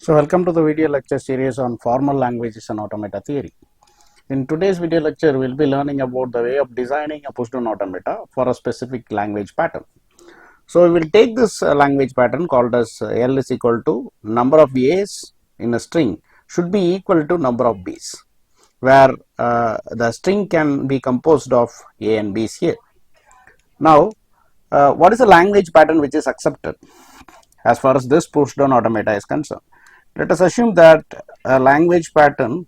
So welcome to the video lecture series on formal languages and automata theory. In today's video lecture, we'll be learning about the way of designing a pushdown automata for a specific language pattern. So we will take this language pattern called as L is equal to number of A's in a string should be equal to number of B's, where the string can be composed of A and B's here. Now, what is the language pattern which is accepted as far as this pushdown automata is concerned? Let us assume that a language pattern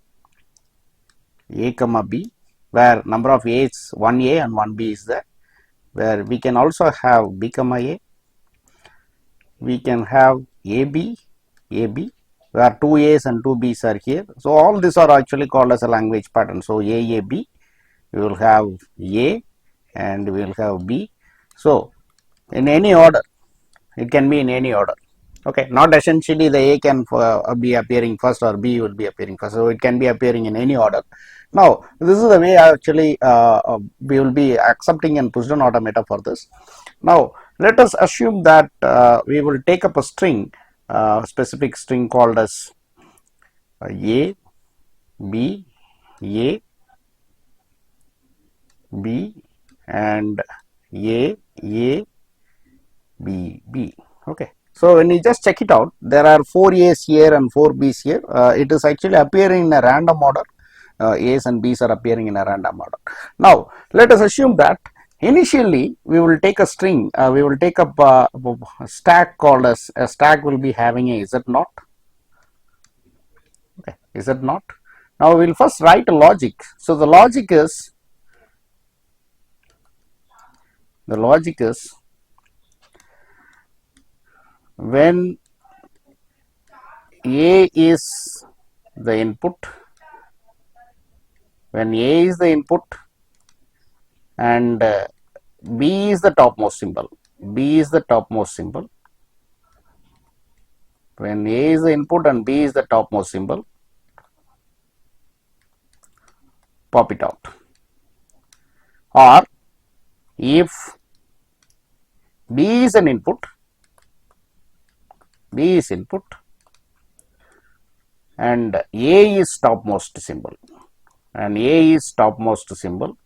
A comma B, where number of A is 1A and 1B is there, where we can also have B comma A, we can have AB, AB, where 2 A's and 2 B's are here. So all these are actually called as a language pattern. So AAB, we will have A and we will have B. So in any order, it can be in any order. Okay, not essentially the A can be appearing first or B will be appearing first. So it can be appearing in any order. Now, this is the way actually we will be accepting and pushdown automata for this. Now, let us assume that we will take up a string, specific string called as A, B, A, B, and A, B, B. Okay. So when you just check it out, there are 4 A's here and 4 B's here. It is actually appearing in a random order. A's and B's are appearing in a random order. Now, let us assume that initially we will take a string, we will take up a stack called as a stack will be having a Z naught. Okay, Z naught. Now we will first write a logic. So the logic is when A is the input, when A is the input and B is the topmost symbol, B is the topmost symbol, when A is the input and B is the topmost symbol, pop it out. Or if B is an input, B is input and A is topmost symbol, and A is topmost symbol,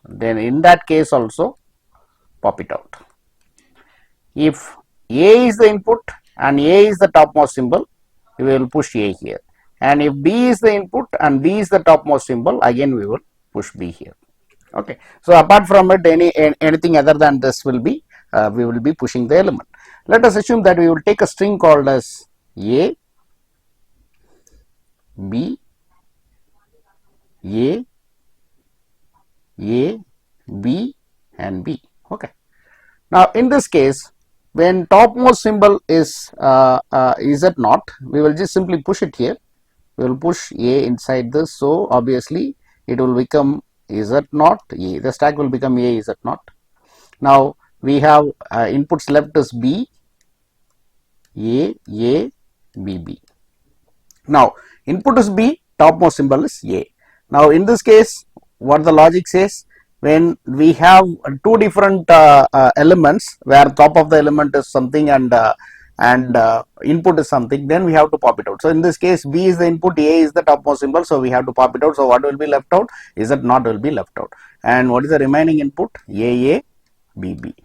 then in that case also pop it out. If A is the input and A is the topmost symbol, we will push A here, and if B is the input and B is the topmost symbol, again we will push B here. Okay, so apart from it, anything other than this will be we will be pushing the element. Let us assume that we will take a string called as A, B, A, B, and B. Okay. Now in this case, when topmost symbol is Z naught, we will just simply push it here. We will push A inside this, so obviously it will become Z naught A. The stack will become A Z naught. Now we have inputs left is B, A, B, B. Now input is B, topmost symbol is A. Now in this case, what the logic says, when we have two different elements where top of the element is something and input is something, then we have to pop it out. So in this case, B is the input, A is the topmost symbol, so we have to pop it out. So what will be left out? Z naught will be left out. And what is the remaining input? A, B, B.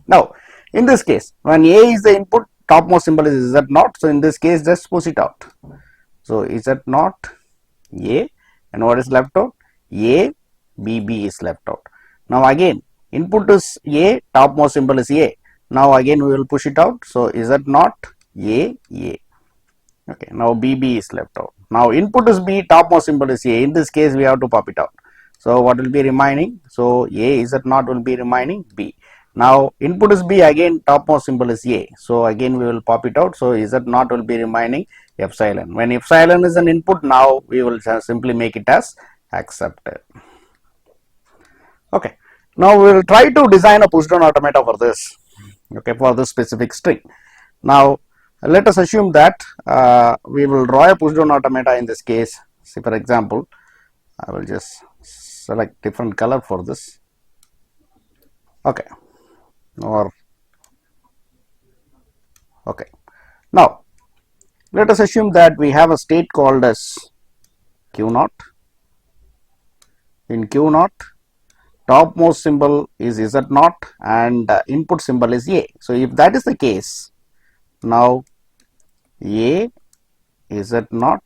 Now in this case, when A is the input, topmost symbol is Z naught. So in this case, just push it out. So Z naught A, and what is left out? A, B, B is left out. Now again, input is A, topmost symbol is A. Now again we will push it out. So Z naught A. Okay, now B, B is left out. Now input is B, topmost symbol is A. In this case, we have to pop it out. So what will be remaining? So A Z naught will be remaining B. Now input is B, again topmost symbol is A. So again we will pop it out. So Z naught will be remaining epsilon. When epsilon is an input, now we will simply make it as accepted. Okay, now we will try to design a pushdown automata for this. Okay, for this specific string. Now let us assume that we will draw a pushdown automata in this case. See, for example, I will just select different color for this. Okay, or okay, Now let us assume that we have a state called as Q0. In Q0, topmost symbol is Z0 and input symbol is A. So if that is the case, now A is Z0.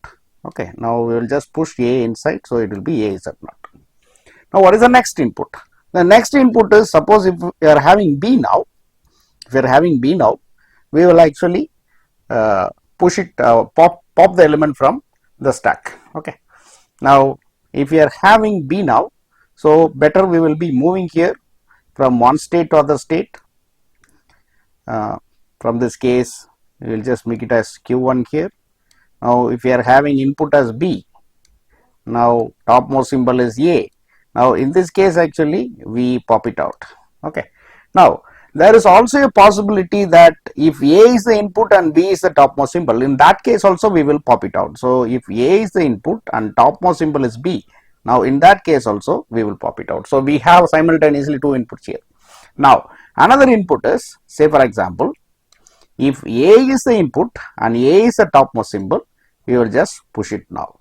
Okay, now we will just push A inside, so it will be A is Z0. Now what is the next input? The next input is, suppose if we are having B now, we will actually push it, pop the element from the stack. Okay. Now if we are having B now, so better we will be moving here from one state to other state. From this case, we will just make it as Q1 here. Now if we are having input as B, now topmost symbol is A. Now in this case actually we pop it out. Okay. Now there is also a possibility that if A is the input and B is the topmost symbol, in that case also we will pop it out. So if A is the input and topmost symbol is B, now in that case also we will pop it out. So we have simultaneously two inputs here. Now another input is, say for example, if A is the input and A is the topmost symbol, we will just push it now.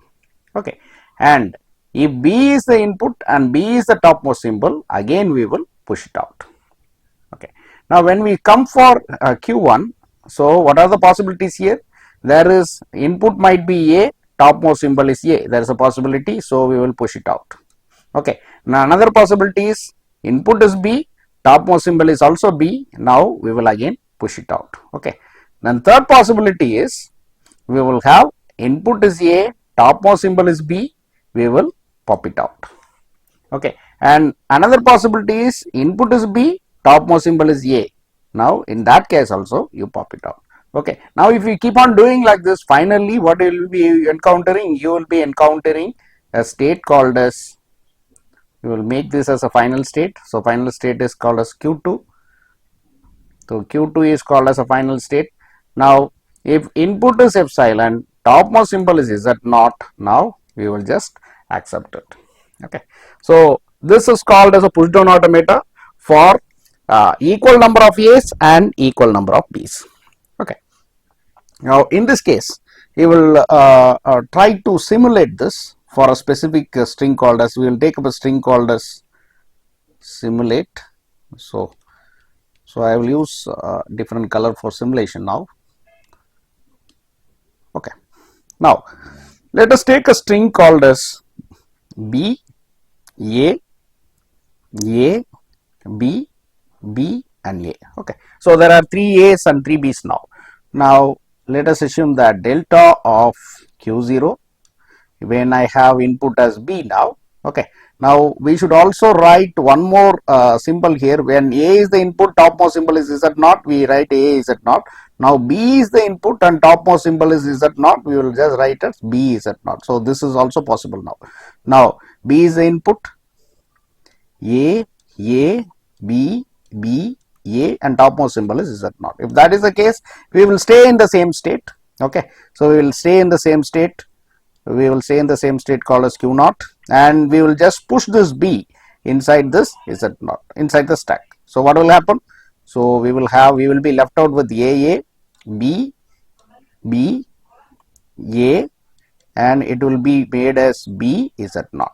Okay. And if B is the input and B is the topmost symbol, again we will push it out. Okay. Now when we come for Q1, so what are the possibilities here? There is input might be A, topmost symbol is A, there is a possibility, so we will push it out. Okay. Now another possibility is input is B, topmost symbol is also B, now we will again push it out. Okay. Then third possibility is we will have input is A, topmost symbol is B, we will pop it out. Okay. And another possibility is input is B, topmost symbol is A. Now in that case also you pop it out. Okay. Now if you keep on doing like this, finally what you will be encountering? You will be encountering a state called as, you will make this as a final state. So final state is called as Q2. So Q2 is called as a final state. Now if input is epsilon, topmost symbol is Z0, now we will just accept it. Okay. So this is called as a pushdown automata for equal number of A's and equal number of B's. Okay. Now in this case, we will try to simulate this for a specific string called as, we will take up a string called as simulate. So I will use different color for simulation now. Okay. Now let us take a string called as B, A, A, B, B and A. Okay. So there are 3 A's and 3 B's now. Now let us assume that delta of Q0 when I have input as B now. Okay. Now we should also write one more symbol here. When A is the input, topmost symbol is Z0, we write A is Z0. Now B is the input and topmost symbol is Z0, we will just write as B is Z0. So this is also possible now. Now B is the input, A, B, B, A and topmost symbol is Z0. If that is the case, we will stay in the same state. Okay. So we will stay in the same state. We will stay in the same state called as Q0 and we will just push this B inside this Z0, inside the stack. So what will happen? So we will be left out with A, B, B, A and it will be made as B Z0.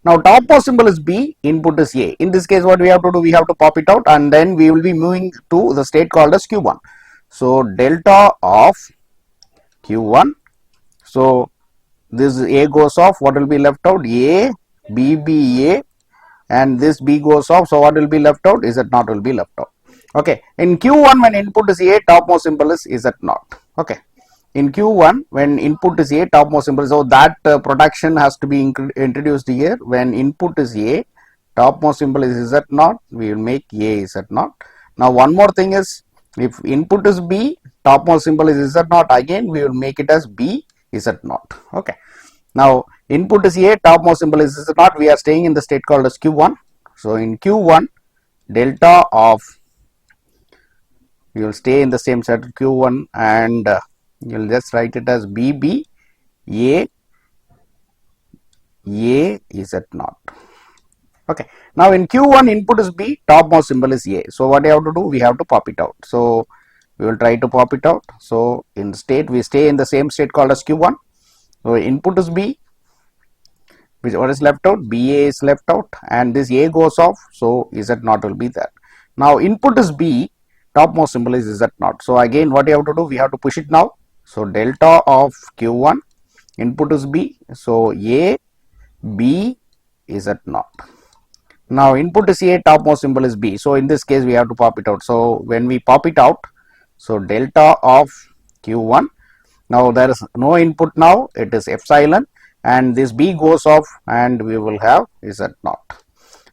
Now topmost symbol is B, input is A. In this case what we have to do, we have to pop it out and then we will be moving to the state called as Q1. So delta of Q1. So this A goes off, what will be left out? A, B, B, A and this B goes off, so what will be left out? Z0 will be left out. Okay. In Q1 when input is A, topmost symbol is Z0. Okay. In Q1 when input is A, topmost symbol, so that protection has to be introduced here. When input is A, topmost symbol is Z0, we will make A Z0. Now one more thing is, if input is B, topmost symbol is Z0, again we will make it as B Z0. Okay. Now input is A, topmost symbol is Z0, we are staying in the state called as Q1. So in Q1 delta of, you will stay in the same set Q1 and you will just write it as BB A Z0. Okay. Now in Q1 input is B, topmost symbol is A. So what you have to do? We have to pop it out. So we will try to pop it out. So in state, we stay in the same state called as Q1. So input is B, which what is left out? BA is left out, and this A goes off, so Z0 will be there. Now input is B, topmost symbol is Z0. So again, what you have to do, we have to push it now. So delta of Q1, input is B, so A, B is Z0. Now input is A, topmost symbol is B. So in this case, we have to pop it out. So when we pop it out, so delta of Q1, now there is no input now, it is epsilon, and this B goes off and we will have Z0.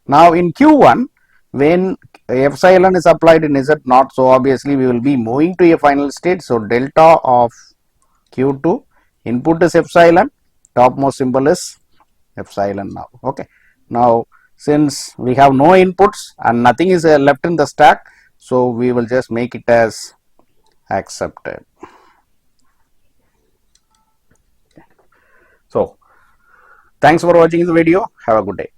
Now in Q1, when epsilon is applied in Z0, so obviously we will be moving to a final state. So delta of Q2, input is epsilon, topmost symbol is epsilon now. Okay. Now since we have no inputs and nothing is left in the stack, so we will just make it as accepted. So thanks for watching the video. Have a good day.